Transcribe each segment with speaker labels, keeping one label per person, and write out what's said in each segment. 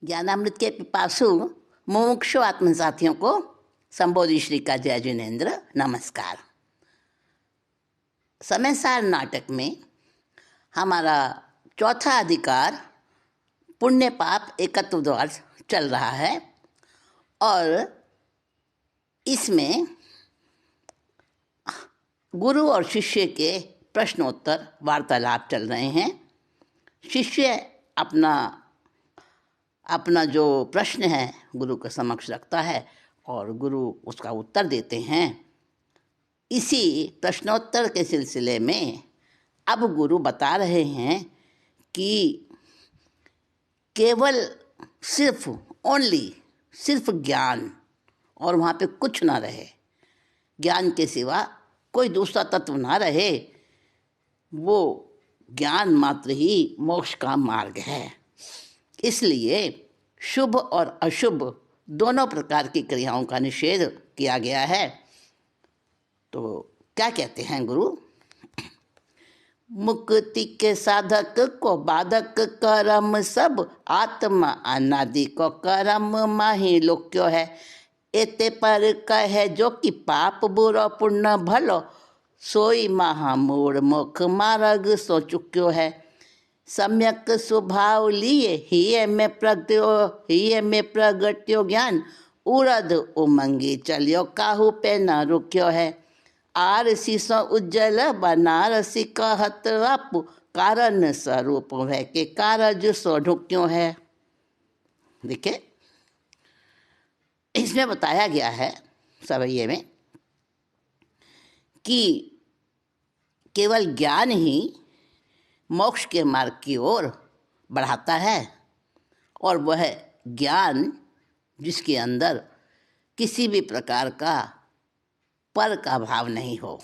Speaker 1: ज्ञानामृत के पिपासु मुमुक्षु आत्म साथियों को संबोधि श्री का जय जिनेन्द्र नमस्कार। समय सार नाटक में हमारा चौथा अधिकार पुण्य पाप एकत्व द्वार चल रहा है और इसमें गुरु और शिष्य के प्रश्नोत्तर वार्तालाप चल रहे हैं। शिष्य अपना जो प्रश्न है गुरु के समक्ष रखता है और गुरु उसका उत्तर देते हैं। इसी प्रश्नोत्तर के सिलसिले में अब गुरु बता रहे हैं कि केवल सिर्फ ज्ञान और वहाँ पे कुछ ना रहे, ज्ञान के सिवा कोई दूसरा तत्व ना रहे, वो ज्ञान मात्र ही मोक्ष का मार्ग है। इसलिए शुभ और अशुभ दोनों प्रकार की क्रियाओं का निषेध किया गया है। तो क्या कहते हैं गुरु? मुक्ति के साधक को बाधक कर्म सब, आत्मा अनादि को कर्म माही लोक्यो है। एते पर कहे जो कि पाप बुरो पुण्य भलो, सोई महामूढ़ मुख मार्ग सो चुक्यो है। सम्यक स्वभाव लिए हिये में प्रगट्यो ज्ञान, उड़द उमंगी चलियो काहू पे न रुक्यो है। आरसी सो उज्जवल बनारसी कहत आपु, कारण स्वरूप है के कारज सो ढुक्यो है। देखिए, इसमें बताया गया है सवैये में कि केवल ज्ञान ही मोक्ष के मार्ग की ओर बढ़ाता है और वह ज्ञान जिसके अंदर किसी भी प्रकार का पर का भाव नहीं हो,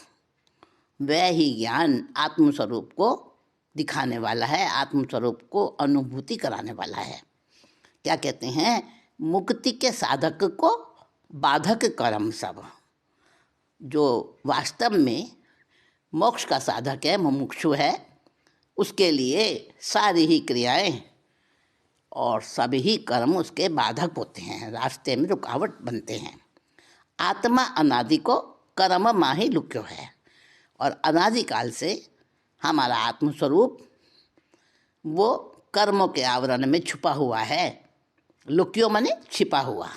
Speaker 1: वह ही ज्ञान आत्मस्वरूप को दिखाने वाला है, आत्मस्वरूप को अनुभूति कराने वाला है। क्या कहते हैं? मुक्ति के साधक को बाधक कर्म सब। जो वास्तव में मोक्ष का साधक है, मुमुक्षु है, उसके लिए सारी ही क्रियाएं और सभी कर्म उसके बाधक होते हैं, रास्ते में रुकावट बनते हैं। आत्मा अनादि को कर्म माही लुक्यो है और अनादिकाल से हमारा आत्मस्वरूप वो कर्मों के आवरण में छुपा हुआ है। लुक्यो माने छिपा हुआ,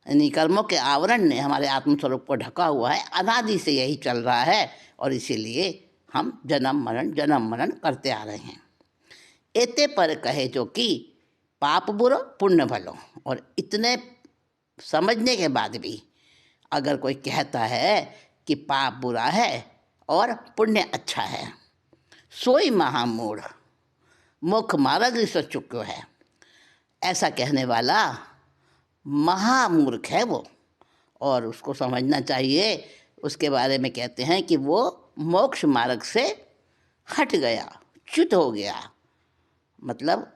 Speaker 1: यानी कर्मों के आवरण ने हमारे आत्मस्वरूप को ढका हुआ है। अनादि से यही चल रहा है और इसीलिए हम जन्म मरण करते आ रहे हैं। एते पर कहे जो कि पाप बुरो पुण्य भलो, और इतने समझने के बाद भी अगर कोई कहता है कि पाप बुरा है और पुण्य अच्छा है, सोई महामूढ़ मुख मार्ग सो चुक्यो है। ऐसा कहने वाला महामूर्ख है वो, और उसको समझना चाहिए। उसके बारे में कहते हैं कि वो मोक्ष मार्ग से हट गया, च्युत हो गया, मतलब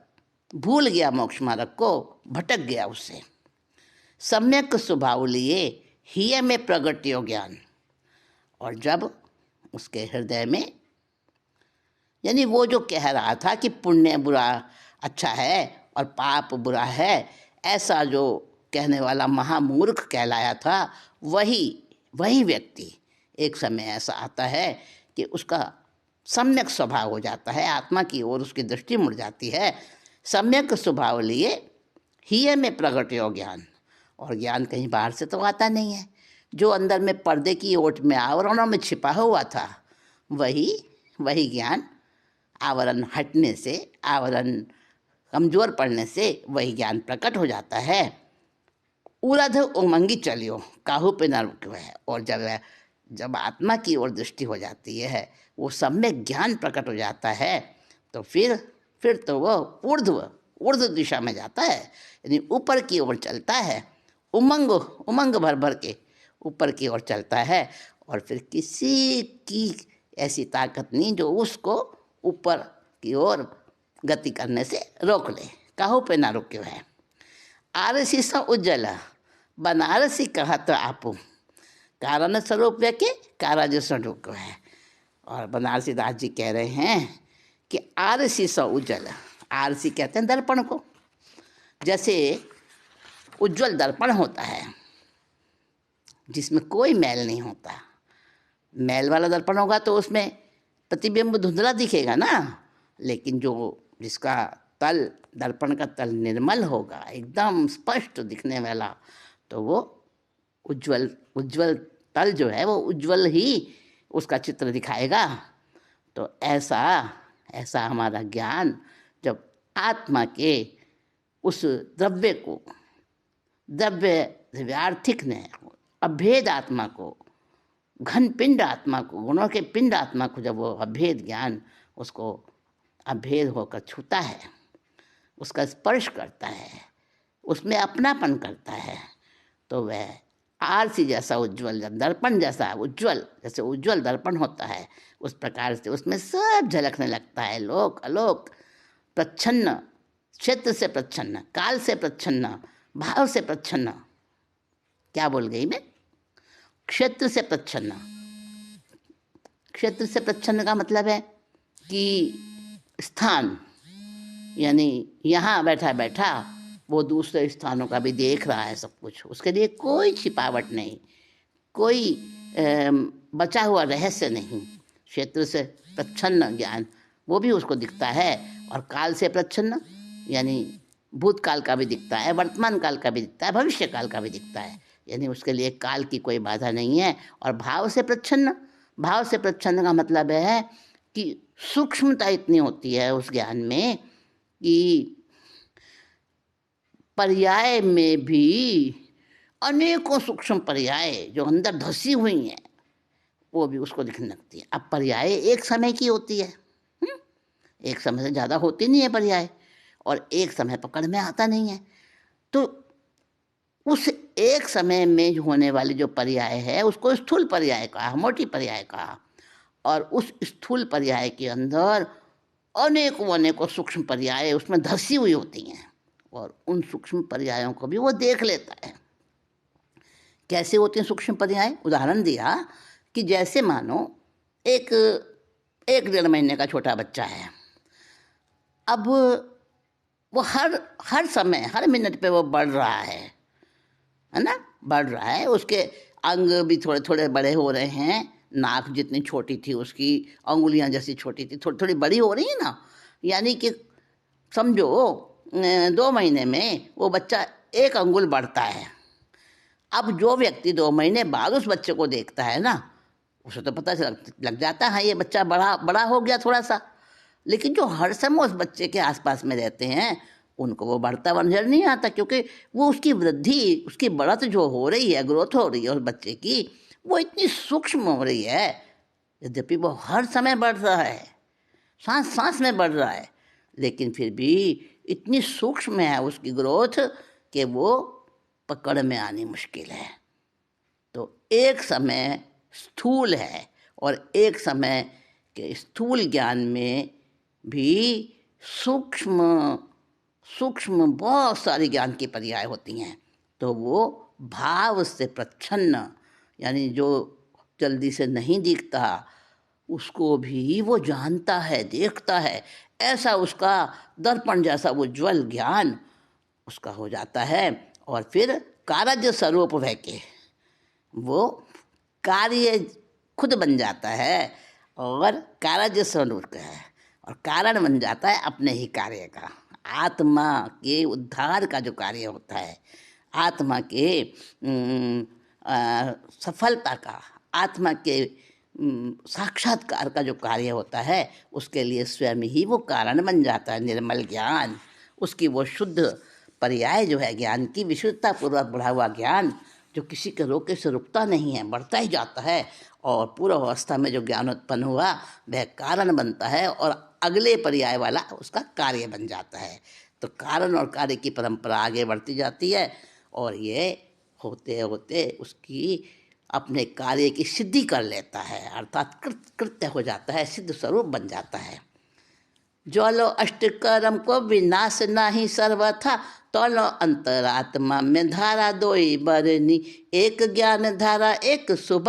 Speaker 1: भूल गया मोक्ष मार्ग को, भटक गया उससे। सम्यक स्वभाव लिए हिय में प्रगट्यो ज्ञान, और जब उसके हृदय में, यानी वो जो कह रहा था कि पुण्य बुरा अच्छा है और पाप बुरा है, ऐसा जो कहने वाला महामूर्ख कहलाया था, वही व्यक्ति एक समय ऐसा आता है कि उसका सम्यक स्वभाव हो जाता है, आत्मा की ओर उसकी दृष्टि मुड़ जाती है। सम्यक स्वभाव लिए हिय में प्रगट्यो ज्ञान, और ज्ञान कहीं बाहर से तो आता नहीं है। जो अंदर में पर्दे की ओट में आवरणों में छिपा हुआ था, वही ज्ञान आवरण हटने से, आवरण कमज़ोर पड़ने से वही ज्ञान प्रकट हो जाता है। उरध उमंगी चलियो काहू पे न रुक्यो है, और जब आत्मा की ओर दृष्टि हो जाती है, वो सम्यक ज्ञान प्रकट हो जाता है, तो फिर तो वो ऊर्ध्व दिशा में जाता है, यानी ऊपर की ओर चलता है। उमंग भर के ऊपर की ओर चलता है, और फिर किसी की ऐसी ताकत नहीं जो उसको ऊपर की ओर गति करने से रोक ले। काहू पे ना रुक्यो है। आरसी सा उज्जवल बनारसी कहत आपू, कारण स्वरूप के कारज सो ढुक्यो है। और बनारसी दास जी कह रहे हैं कि आरसी सो उज्जवल, आरसी कहते हैं दर्पण को, जैसे उज्ज्वल दर्पण होता है जिसमें कोई मैल नहीं होता। मैल वाला दर्पण होगा तो उसमें प्रतिबिंब धुंधला दिखेगा ना, लेकिन जिसका तल, दर्पण का तल निर्मल होगा, एकदम स्पष्ट दिखने वाला, तो वो उज्ज्वल उज्ज्वल तल जो है वो उज्ज्वल ही उसका चित्र दिखाएगा। तो ऐसा ऐसा हमारा ज्ञान जब आत्मा के उस द्रव्यार्थिक ने अभेद आत्मा को, घन पिंड आत्मा को, गुणों के पिंड आत्मा को, जब वो अभेद ज्ञान उसको अभेद होकर छूता है, उसका स्पर्श करता है, उसमें अपनापन करता है, तो वह आरसी जैसा उज्ज्वल, दर्पण जैसा उज्ज्वल, जैसे उज्ज्वल दर्पण होता है उस प्रकार से उसमें सब झलकने लगता है। लोक अलोक, प्रच्छन्न, क्षेत्र से प्रच्छन्न, काल से प्रच्छन्न, भाव से प्रच्छन्न। क्या बोल गई मैं? क्षेत्र से प्रच्छन्न। क्षेत्र से प्रच्छन्न का मतलब है कि स्थान, यानी यहाँ बैठा बैठा वो दूसरे स्थानों का भी देख रहा है सब कुछ, उसके लिए कोई छिपावट नहीं, कोई बचा हुआ रहस्य नहीं। क्षेत्र से प्रच्छन्न ज्ञान वो भी उसको दिखता है, और काल से प्रच्छन्न यानी भूतकाल का भी दिखता है, वर्तमान काल का भी दिखता है, भविष्य काल का भी दिखता है, यानी उसके लिए काल की कोई बाधा नहीं है। और भाव से प्रच्छन्न, भाव से प्रच्छन्न का मतलब है कि सूक्ष्मता इतनी होती है उस ज्ञान में कि पर्याय में भी अनेकों सूक्ष्म पर्याय जो अंदर धसी हुई हैं वो भी उसको दिखने लगती है। अब पर्याय एक समय की होती है, एक समय से ज़्यादा होती नहीं है पर्याय, और एक समय पकड़ में आता नहीं है। तो उस एक समय में होने वाली जो पर्याय है उसको स्थूल पर्याय कहा, मोटी पर्याय कहा, और उस स्थूल पर्याय के अंदर अनेकों सूक्ष्म पर्याय उसमें धसी हुई होती हैं, और उन सूक्ष्म पर्यायों को भी वो देख लेता है। कैसे होते हैं सूक्ष्म पर्याय? उदाहरण दिया कि जैसे मानो एक 1-1.5 महीने का छोटा बच्चा है। अब वो हर समय, हर मिनट पे वो बढ़ रहा है ना, बढ़ रहा है। उसके अंग भी थोड़े थोड़े बड़े हो रहे हैं, नाक जितनी छोटी थी उसकी अंगुलियां जैसी छोटी थी थोड़ी थोड़ी बड़ी हो रही है ना, यानी कि समझो 2 महीने में वो बच्चा 1 अंगुल बढ़ता है। अब जो व्यक्ति 2 महीने बाद उस बच्चे को देखता है ना, उसे तो पता लग जाता है ये बच्चा बड़ा हो गया थोड़ा सा, लेकिन जो हर समय उस बच्चे के आसपास में रहते हैं उनको वो बढ़ता हुआ नजर नहीं आता, क्योंकि वो उसकी वृद्धि, उसकी बढ़त जो हो रही है, ग्रोथ हो रही है उस बच्चे की, वो इतनी सूक्ष्म हो रही है, यद्यपि वो हर समय बढ़ रहा है, सांस सांस में बढ़ रहा है, लेकिन फिर भी इतनी सूक्ष्म है उसकी ग्रोथ कि वो पकड़ में आनी मुश्किल है। तो एक समय स्थूल है, और एक समय के स्थूल ज्ञान में भी सूक्ष्म सूक्ष्म बहुत सारी ज्ञान की पर्याय होती हैं। तो वो भाव से प्रच्छन्न, यानी जो जल्दी से नहीं दिखता उसको भी वो जानता है, देखता है, ऐसा उसका दर्पण जैसा उज्ज्वल ज्ञान उसका हो जाता है। और फिर कार्य स्वरूप वह के वो कार्य खुद बन जाता है, और कार्य स्वरूप का है, और कारण बन जाता है अपने ही कार्य का। आत्मा के उद्धार का जो कार्य होता है, आत्मा के सफलता का, आत्मा के साक्षात्कार का जो कार्य होता है, उसके लिए स्वयं ही वो कारण बन जाता है। निर्मल ज्ञान, उसकी वो शुद्ध पर्याय जो है ज्ञान की, विशुद्धता पूर्वक बढ़ा हुआ ज्ञान जो किसी के रोके से रुकता नहीं है, बढ़ता ही जाता है, और पूर्व अवस्था में जो ज्ञान उत्पन्न हुआ वह कारण बनता है, और अगले पर्याय वाला उसका कार्य बन जाता है। तो कारण और कार्य की परंपरा आगे बढ़ती जाती है, और ये होते होते उसकी अपने कार्य की सिद्धि कर लेता है, अर्थात कृत्य हो जाता है, सिद्ध स्वरूप बन जाता है। ज्वलो अष्टकर्म को विनाश नाही सर्वथा, तौलो अंतरात्मा में धारा दोई बरनी। एक ज्ञान धारा एक शुभ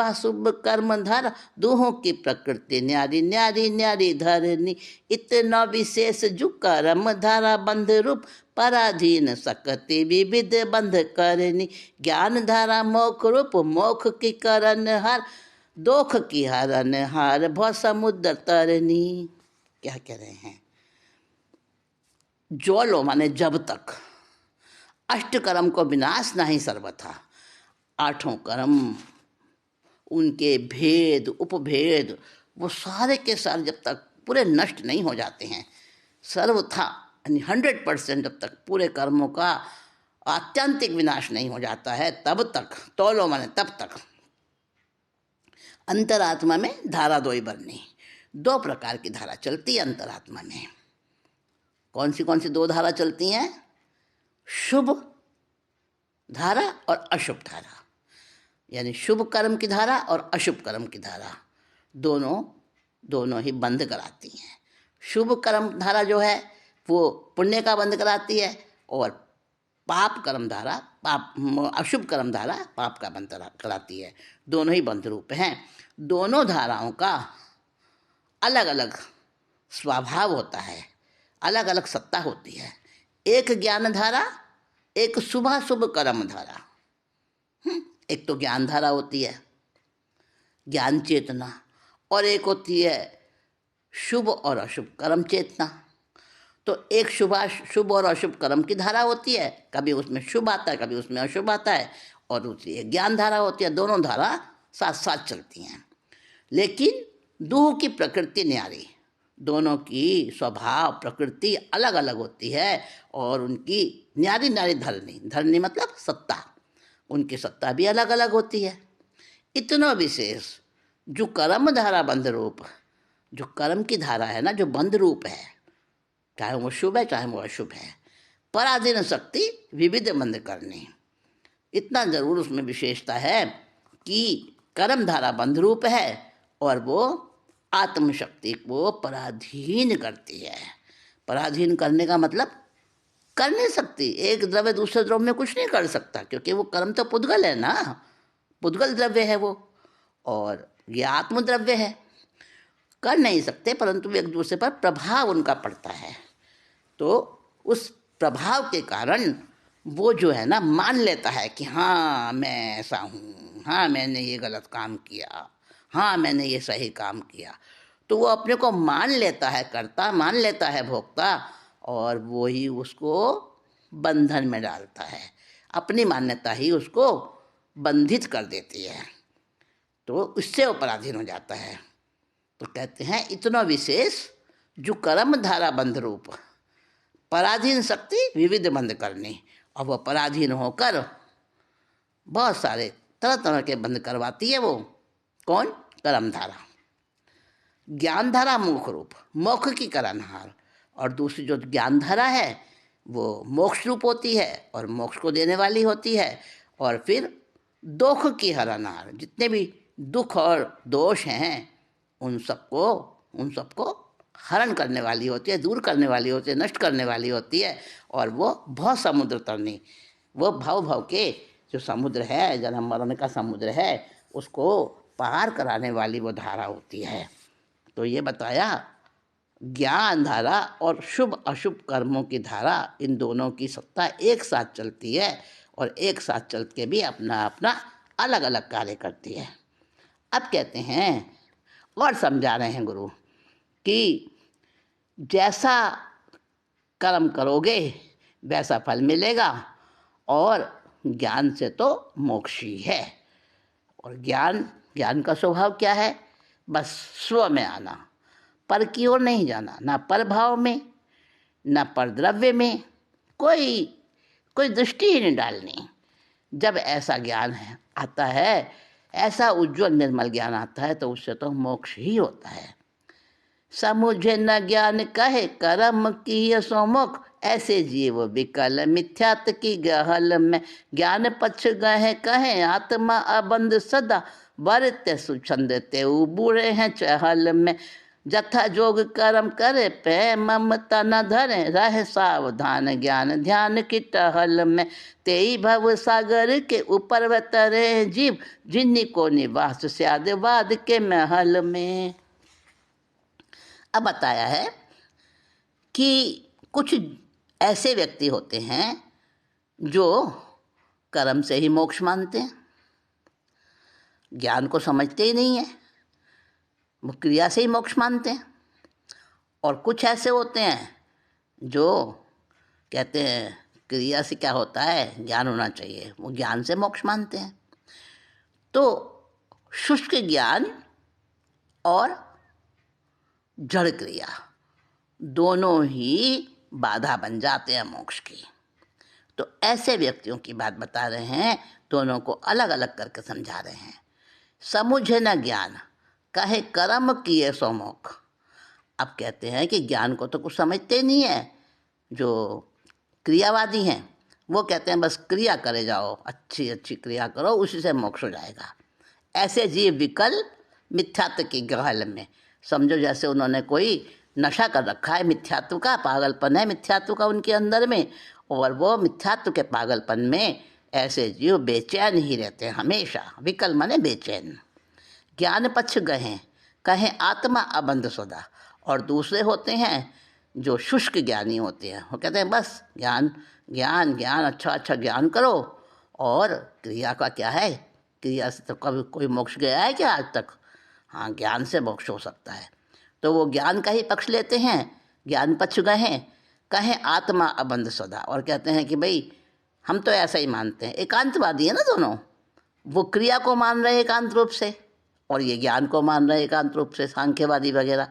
Speaker 1: कर्म धारा, दोहों की प्रकृति न्यारी न्यारी न्यारी धरनी। इतना विशेष जो कर्म धारा बंध रूप, पराधीन सकति विविध बंध करनी। ज्ञान धारा मोक्ष रूप, मोक्ष की करन हार, दोख की हरन हार भव समुद्र तरनी। क्या कह रहे हैं? ज्वलो माने जब तक, अष्टकर्म को विनाश नहीं सर्वथा, आठों कर्म उनके भेद उपभेद वो सारे के सारे जब तक पूरे नष्ट नहीं हो जाते हैं, सर्वथा 100% जब तक पूरे कर्मों का आत्यंतिक विनाश नहीं हो जाता है, तब तक, तौलो माने तब तक, अंतरात्मा में धारा दोई बरनी। दो प्रकार की धारा चलती है अंतरात्मा में। कौन सी दो धारा चलती हैं? शुभ धारा और अशुभ धारा, यानी शुभ कर्म की धारा और अशुभ कर्म की धारा, दोनों ही बंद कराती हैं। शुभ कर्म धारा जो है वो पुण्य का बंद कराती है, और पाप कर्म धारा अशुभ कर्म धारा पाप का बंद कराती है। दोनों ही बंध रूप हैं। दोनों धाराओं का अलग अलग स्वभाव होता है, अलग अलग सत्ता होती है। एक ज्ञान धारा, एक शुभ कर्म धारा। एक तो ज्ञान धारा होती है, ज्ञान चेतना, और एक होती है शुभ और अशुभ कर्म चेतना। तो एक शुभ और अशुभ कर्म की धारा होती है, कभी उसमें शुभ आता है कभी उसमें अशुभ आता है, और दूसरी एक ज्ञान धारा होती है। दोनों धारा साथ साथ चलती हैं, लेकिन दोनों की प्रकृति न्यारी, दोनों की स्वभाव प्रकृति अलग अलग होती है, और उनकी न्यारी न्यारी धरनी मतलब सत्ता, उनकी सत्ता भी अलग अलग होती है। इतना विशेष जो कर्म धारा बंध रूप, जो कर्म की धारा है ना, जो बंध रूप है, चाहे वो शुभ है चाहे वो अशुभ है, पराधीन शक्ति विविध बंध करनी। इतना जरूर उसमें विशेषता है कि कर्म धारा बंध रूप है और वो आत्मशक्ति को पराधीन करती है। पराधीन करने का मतलब कर नहीं सकती, एक द्रव्य दूसरे द्रव्य में कुछ नहीं कर सकता, क्योंकि वो कर्म तो पुद्गल है ना, पुद्गल द्रव्य है वो, और ये आत्मद्रव्य है। कर नहीं सकते, परंतु एक दूसरे पर प्रभाव उनका पड़ता है। तो उस प्रभाव के कारण वो जो है ना मान लेता है कि हाँ मैं ऐसा हूँ, हाँ मैंने ये गलत काम किया, हाँ मैंने ये सही काम किया। तो वो अपने को मान लेता है कर्ता, मान लेता है भोक्ता, और वो ही उसको बंधन में डालता है। अपनी मान्यता ही उसको बंधित कर देती है, तो इससे वो पराधीन हो जाता है। तो कहते हैं इतना विशेष जो कर्म धारा बंध रूप, पराधीन शक्ति विविध बंध करनी, और वह पराधीन होकर बहुत सारे तरह तरह के बंध करवाती है। वो कौन? कर्म धारा। ज्ञान धारा मोक्ष रूप, मोक्ष की करनहार, और दूसरी जो ज्ञान धारा है वो मोक्ष रूप होती है और मोक्ष को देने वाली होती है। और फिर दुख की हरनहार, जितने भी दुख और दोष हैं उन सबको हरण करने वाली होती है, दूर करने वाली होती है, नष्ट करने वाली होती है। और वो भव समुद्र तरनी, वो भव के जो समुद्र है, जन्म मरण का समुद्र है, उसको पार कराने वाली वो धारा होती है। तो ये बताया ज्ञान धारा और शुभ अशुभ कर्मों की धारा, इन दोनों की सत्ता एक साथ चलती है, और एक साथ चल के भी अपना अपना अलग अलग कार्य करती है। अब कहते हैं और समझा रहे हैं गुरु कि जैसा कर्म करोगे वैसा फल मिलेगा, और ज्ञान से तो मोक्ष ही है। और ज्ञान का स्वभाव क्या है? बस स्व में आना, पर की ओर नहीं जाना, ना पर भाव में ना पर द्रव्य में, कोई दृष्टि ही नहीं डालनी। जब ऐसा ज्ञान आता है, ऐसा उज्ज्वल निर्मल ज्ञान आता है, तो उससे तो मोक्ष ही होता है। समुझे न ज्ञान कहे कर्म की सो मोक्ष, ऐसे जीव विकल मिथ्यात की गहल में। ज्ञान पक्ष गहे कहे आत्मा अबंध सदा, बरते सुछंद ते बूढ़े हैं चहल में। जथा जोग कर्म करे पे ममता न धरे, रहे सावधान ज्ञान ध्यान की टहल में। तेई भव सागर के ऊपर वह तरे जीव, जिन्हीं को निवास स्यादवाद के महल में। अब बताया है कि कुछ ऐसे व्यक्ति होते हैं जो कर्म से ही मोक्ष मानते हैं, ज्ञान को समझते ही नहीं है, वो क्रिया से ही मोक्ष मानते हैं। और कुछ ऐसे होते हैं जो कहते हैं क्रिया से क्या होता है, ज्ञान होना चाहिए, वो ज्ञान से मोक्ष मानते हैं। तो शुष्क ज्ञान और जड़ क्रिया दोनों ही बाधा बन जाते हैं मोक्ष की। तो ऐसे व्यक्तियों की बात बता रहे हैं, दोनों को अलग अलग करके समझा रहे हैं। समुझे न ज्ञान कहे कर्म किए सो मोक्ष। अब कहते हैं कि ज्ञान को तो कुछ समझते नहीं है, जो क्रियावादी हैं वो कहते हैं बस क्रिया करे जाओ, अच्छी अच्छी क्रिया करो, उसी से मोक्ष हो जाएगा। ऐसे जीव विकल मिथ्यात्व की गहल में, समझो जैसे उन्होंने कोई नशा कर रखा है मिथ्यात्व का, पागलपन है मिथ्यात्व का उनके अंदर में, और वो मिथ्यात्व के पागलपन में ऐसे जीव बेचैन ही रहते हैं हमेशा। विकल माने बेचैन। ज्ञान पक्ष गहे कहें आत्मा अबंध सदा। और दूसरे होते हैं जो शुष्क ज्ञानी होते हैं, वो कहते हैं बस ज्ञान ज्ञान ज्ञान, अच्छा अच्छा ज्ञान करो, और क्रिया का क्या है, क्रिया से तो कभी कोई मोक्ष गया है क्या आज तक? हाँ, ज्ञान से मोक्ष हो सकता है। तो वो ज्ञान का ही पक्ष लेते हैं, ज्ञान पक्ष गए हैं, कहें आत्मा अबंध सदा, और कहते हैं कि भाई हम तो ऐसा ही मानते हैं। एकांतवादी है ना दोनों, वो क्रिया को मान रहे एकांत रूप से, और ये ज्ञान को मान रहे एकांत रूप से, सांख्यवादी वगैरह।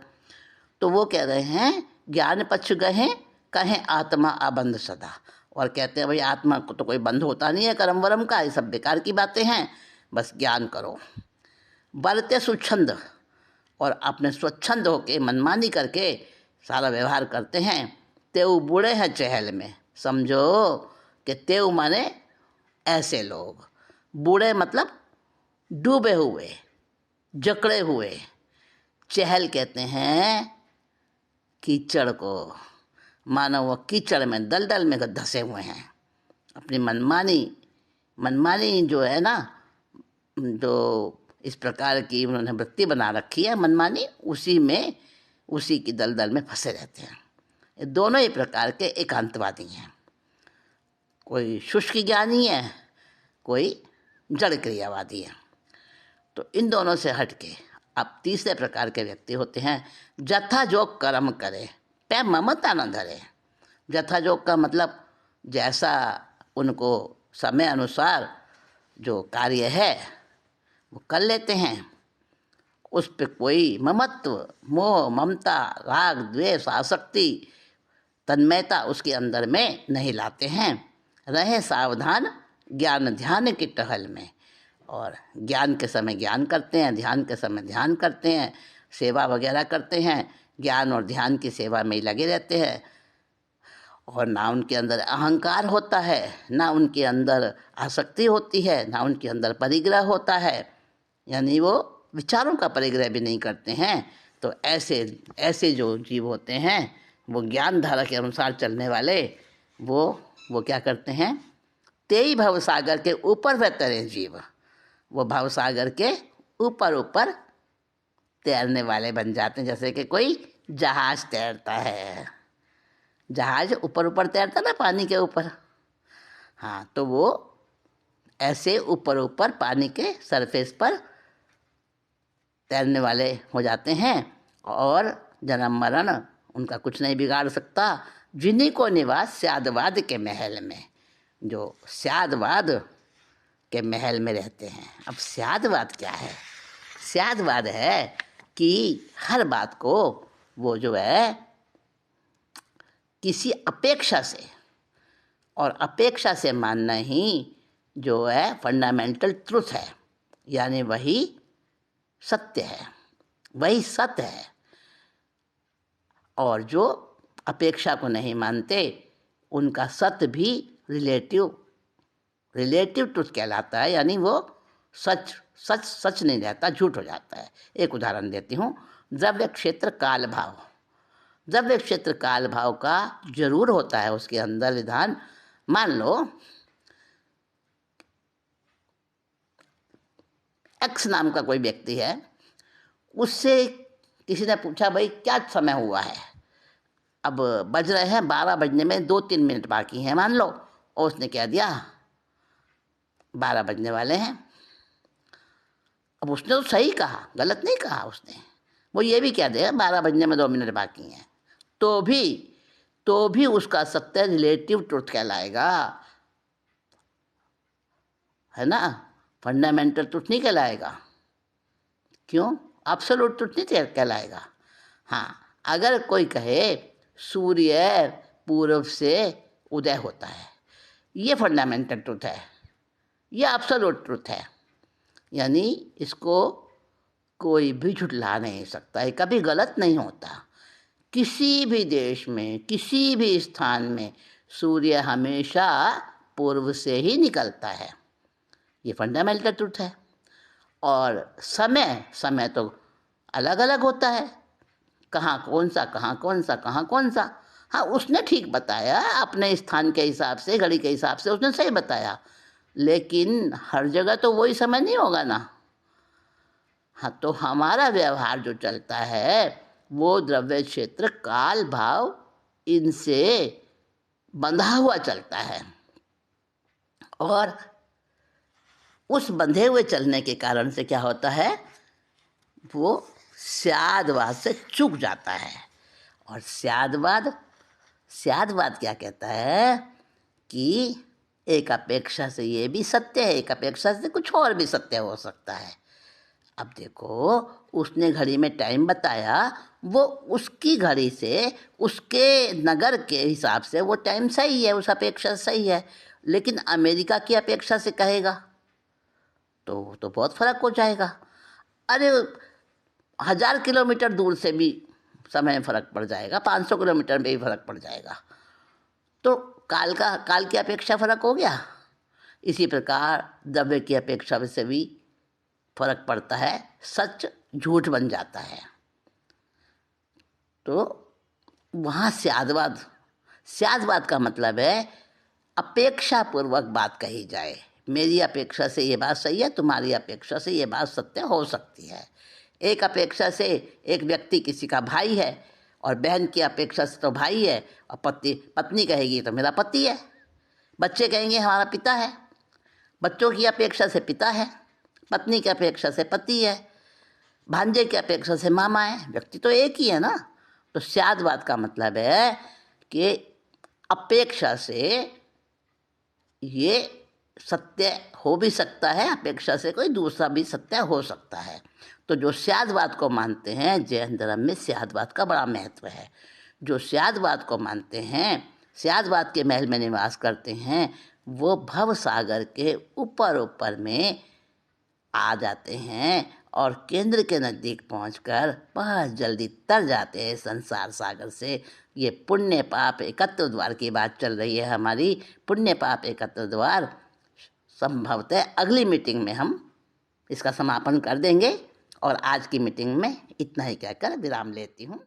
Speaker 1: तो वो कह रहे हैं ज्ञान पक्ष गए कहें आत्मा अबंध सदा, और कहते हैं भाई आत्मा को तो कोई बंध होता नहीं है कर्म वरम का, ये सब बेकार की बातें हैं, बस ज्ञान करो। बरते सुछंद, और अपने स्वच्छंद होके मनमानी करके सारा व्यवहार करते हैं। तेऊ बूढ़े हैं चहल में, समझो कि तेऊ माने ऐसे लोग, बूढ़े मतलब डूबे हुए, जकड़े हुए, चहल कहते हैं कीचड़ को, मानो वो कीचड़ में दलदल में धंसे हुए हैं। अपनी मनमानी जो है ना, जो इस प्रकार की उन्होंने वृत्ति बना रखी है मनमानी, उसी में उसी की दलदल में फंसे रहते हैं। ये दोनों ही प्रकार के एकांतवादी हैं, कोई शुष्क ज्ञानी है, कोई जड़ क्रियावादी है। तो इन दोनों से हटके अब तीसरे प्रकार के व्यक्ति होते हैं, जथा जोग कर्म करे पे ममता न धरे। जथा जोग का मतलब जैसा उनको समय अनुसार जो कार्य है वो कर लेते हैं, उस पर कोई ममत्व, मोह, ममता, राग, द्वेष, आसक्ति, तन्मयता उसके अंदर में नहीं लाते हैं। रहे सावधान ज्ञान ध्यान की टहल में, और ज्ञान के समय ज्ञान करते हैं, ध्यान के समय ध्यान करते हैं, सेवा वगैरह करते हैं, ज्ञान और ध्यान की सेवा में ही लगे रहते हैं। और ना उनके अंदर अहंकार होता है, ना उनके अंदर आसक्ति होती है, ना उनके अंदर परिग्रह होता है, यानी वो विचारों का परिग्रह भी नहीं करते हैं। तो ऐसे ऐसे जो जीव होते हैं, वो ज्ञान धारा के अनुसार चलने वाले, वो क्या करते हैं, तेई भव सागर के ऊपर वह तरे जीव, वो भव सागर के ऊपर ऊपर तैरने वाले बन जाते हैं। जैसे कि कोई जहाज तैरता है, जहाज ऊपर ऊपर तैरता ना पानी के ऊपर, हाँ, तो वो ऐसे ऊपर ऊपर पानी के सरफेस पर तैरने वाले हो जाते हैं, और जन्म मरण उनका कुछ नहीं बिगाड़ सकता। जिन्हीं को निवास स्यादवाद के महल में, जो स्यादवाद के महल में रहते हैं। अब स्यादवाद क्या है? स्यादवाद है कि हर बात को वो जो है किसी अपेक्षा से, और अपेक्षा से मानना ही जो है फंडामेंटल ट्रुथ है, यानी वही सत्य है, वही सत्य है। और जो अपेक्षा को नहीं मानते, उनका सत्य भी रिलेटिव ट्रुथ कहलाता है, यानी वो सच नहीं रहता, झूठ हो जाता है। एक उदाहरण देती हूँ। द्रव्य क्षेत्र काल भाव। द्रव्य क्षेत्र काल भाव का जरूर होता है उसके अंदर विधान। मान लो एक्स नाम का कोई व्यक्ति है, उससे किसी ने पूछा भाई क्या समय हुआ है, अब बज रहे हैं 12 बजने में 2-3 मिनट बाकी हैं मान लो, और उसने क्या दिया 12 बजने वाले हैं। अब उसने तो सही कहा, गलत नहीं कहा उसने, वो ये भी क्या देगा 12 बजने में 2 मिनट बाकी हैं, तो भी उसका सत्य रिलेटिव ट्रुथ कहलाएगा, है ना, फंडामेंटल ट्रुथ नहीं कहलाएगा। क्यों? एब्सोल्यूट ट्रुथ नहीं कहलाएगा। हाँ, अगर कोई कहे सूर्य पूर्व से उदय होता है, ये फंडामेंटल ट्रुथ है, ये एब्सोल्यूट ट्रुथ है, यानी इसको कोई भी झुठला नहीं सकता, ये कभी गलत नहीं होता। किसी भी देश में, किसी भी स्थान में सूर्य हमेशा पूर्व से ही निकलता है, ये फंडामेंटल ट्रुथ है। और समय तो अलग अलग होता है, कहाँ कौन सा। हाँ, उसने ठीक बताया अपने स्थान के हिसाब से, घड़ी के हिसाब से उसने सही बताया, लेकिन हर जगह तो वही समय नहीं होगा ना। हाँ, तो हमारा व्यवहार जो चलता है वो द्रव्य क्षेत्र काल भाव इनसे बंधा हुआ चलता है, और उस बंधे हुए चलने के कारण से क्या होता है, वो स्यादवाद से चूक जाता है। और स्यादवाद क्या कहता है कि एक अपेक्षा से ये भी सत्य है, एक अपेक्षा से कुछ और भी सत्य हो सकता है। अब देखो, उसने घड़ी में टाइम बताया, वो उसकी घड़ी से, उसके नगर के हिसाब से वो टाइम सही है, उस अपेक्षा सही है, लेकिन अमेरिका की अपेक्षा से कहेगा तो बहुत फर्क हो जाएगा। अरे 1000 किलोमीटर दूर से भी समय में फर्क पड़ जाएगा, 500 किलोमीटर में भी फर्क पड़ जाएगा, तो काल की अपेक्षा फर्क हो गया। इसी प्रकार द्रव्य की अपेक्षा से भी फर्क पड़ता है, सच झूठ बन जाता है। तो वहाँ स्यादवाद का मतलब है अपेक्षा पूर्वक बात कही जाए, मेरी अपेक्षा से ये बात सही है, तुम्हारी अपेक्षा से ये बात सत्य हो सकती है। एक अपेक्षा से एक व्यक्ति किसी का भाई है, और बहन की अपेक्षा से तो भाई है, और पत्नी कहेगी तो मेरा पति है, बच्चे कहेंगे हमारा पिता है, बच्चों की अपेक्षा से पिता है, पत्नी की अपेक्षा से पति है, भांजे की अपेक्षा से मामा है, व्यक्ति तो एक ही है ना। तो स्यादवाद का मतलब है कि अपेक्षा से ये सत्य हो भी सकता है, अपेक्षा से कोई दूसरा भी सत्य हो सकता है। तो जो स्यादवाद को मानते हैं, जैन धर्म में स्यादवाद का बड़ा महत्व है। जो स्यादवाद को मानते हैं, स्यादवाद के महल में निवास करते हैं, वो भव सागर के ऊपर में आ जाते हैं, और केंद्र के नज़दीक पहुंचकर बहुत जल्दी तर जाते हैं संसार सागर से। ये पुण्य पाप एकत्र द्वार की बात चल रही है हमारी। पुण्य पाप एकत्र द्वार संभवतः अगली मीटिंग में हम इसका समापन कर देंगे, और आज की मीटिंग में इतना ही कहकर विराम लेती हूँ।